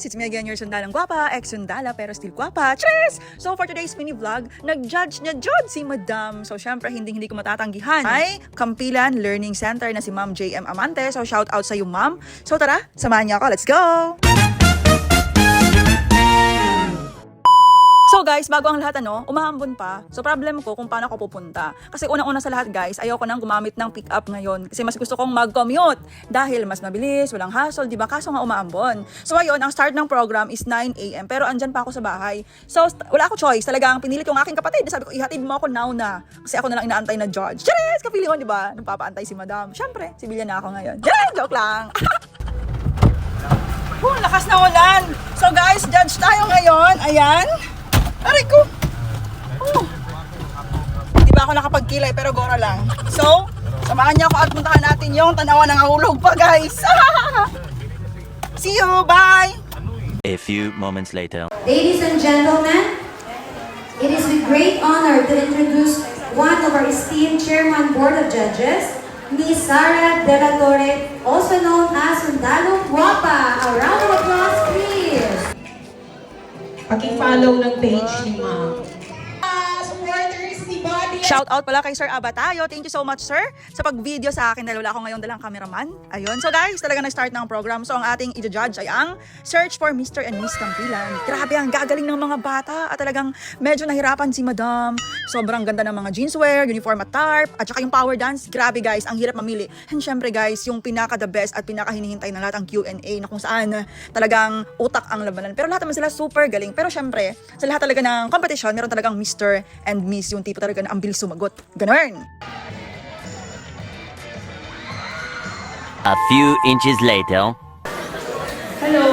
guys! It's me again, your sundalang guwapa, ex-sundala pero still guwapa. Cheers! So for today's mini vlog, nag-judge na jud si Madam. So syempre, hindi ko matatanggihan. Ay, Kampilan Learning Center na si Ma'am JM Amante. So shout out sa iyo, Ma'am. So tara, samahan niyo ako. Let's go! So guys, bago ang lahat umahambon pa. So problem ko kung paano ako pupunta. Kasi unang-una sa lahat guys, ayoko nang gumamit ng pick-up ngayon. Kasi mas gusto kong mag-commute. Dahil mas mabilis, walang hassle, di ba? Kaso nga umaambon. So ayun, ang start ng program is 9 AM. Pero andyan pa ako sa bahay. So wala ako choice. Talagang pinilit yung aking kapatid. Sabi ko, ihatid mo ako now na. Kasi ako na lang inaantay na judge. Charis! Kapili ko, di ba? Nung papaantay si Madam. Syempre, sibilyan na ako ngayon. Charis! Joke lang! Lakas na ulan! So guys, judge tayo ngayon. Ayan. Aray ko! Oh. Di ba ako nakapagkilay pero gora lang. So, samahan niyo ako at puntahan natin yung tanawan ng ahulog pa guys. See you! Bye! A few moments later. Ladies and gentlemen, it is with great honor to introduce one of our esteemed Chairman Board of Judges, Ms. Sara De La Torre, also known as Sundalong Guwapa. A round of applause, please. Paki-follow ng page ni Ma'am. Shout out pala kay Sir Abatayo. Thank you so much, sir, sa pag-video sa akin dahil wala ako ngayon dalang cameraman. Ayun. So guys, talaga na-start ng program. So ang ating i-judge ay ang Search for Mr. and Miss Kampilan. Grabe, ang gagaling ng mga bata at talagang medyo nahirapan si Madam. Sobrang ganda ng mga jeanswear, uniform at tarp, at saka yung power dance. Grabe guys, ang hirap mamili. And syempre guys, yung pinaka-the best at pinaka-hinihintay na lahat ang Q&A na kung saan talagang utak ang labanan. Pero lahat naman sila super galing. Pero syempre, sa lahat talaga ng competition, meron talagang Mr. and Miss, yung tipo talaga na ang bilis sumagot. Ganun. A few inches later. Hello.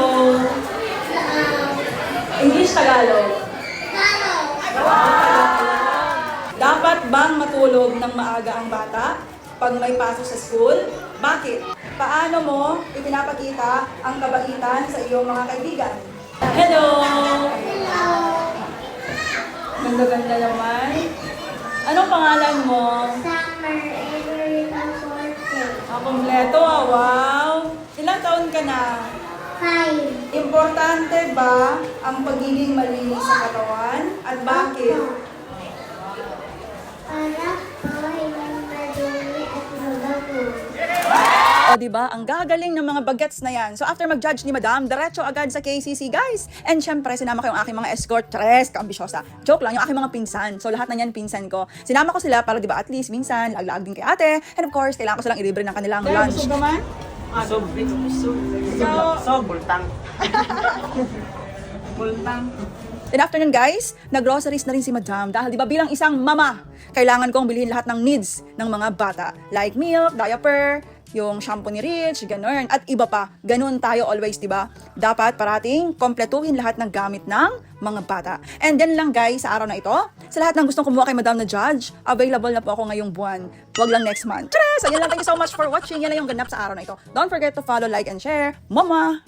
English, Tagalog. Dapat bang matulog ng maaga ang bata pag may pasok sa school? Bakit? Paano mo ipinapakita ang kabaitan sa iyong mga kaibigan? Hello! Hello! Ganda-ganda naman. Anong pangalan mo? Summer Avery Consorte. Kompleto wow! Ilang taon ka na? 5. Importante ba ang pagiging malinis sa katawan? At bakit? Para po hindi madumi at mabago. O diba, ang gagaling ng mga bagets na yan. So after mag-judge ni Madam, diretso agad sa KCC guys. And syempre, sinama ko yung aking mga escort. Tres, kaambisyosa. Joke lang, yung aking mga pinsan. So lahat na yan pinsan ko. Sinama ko sila para diba at least minsan, lag-lag din kay ate. And of course, kailangan ko silang ilibre ng kanilang lunch. Busog naman? Bultang. Then afternoon guys, nag-groceries na rin si Madam dahil di ba bilang isang mama, kailangan kong bilhin lahat ng needs ng mga bata. Like milk, diaper, yung shampoo ni Rich, ganun. At iba pa, ganun tayo always, di ba? Dapat parating kompletuhin lahat ng gamit ng mga bata. And then lang guys, sa araw na ito, sa lahat ng gustong kumuha kay Madam na judge, available na po ako ngayong buwan. Huwag lang next month. Tres! Ayun lang, thank you so much for watching. Yan lang yung ganap sa araw na ito. Don't forget to follow, like, and share. Mama!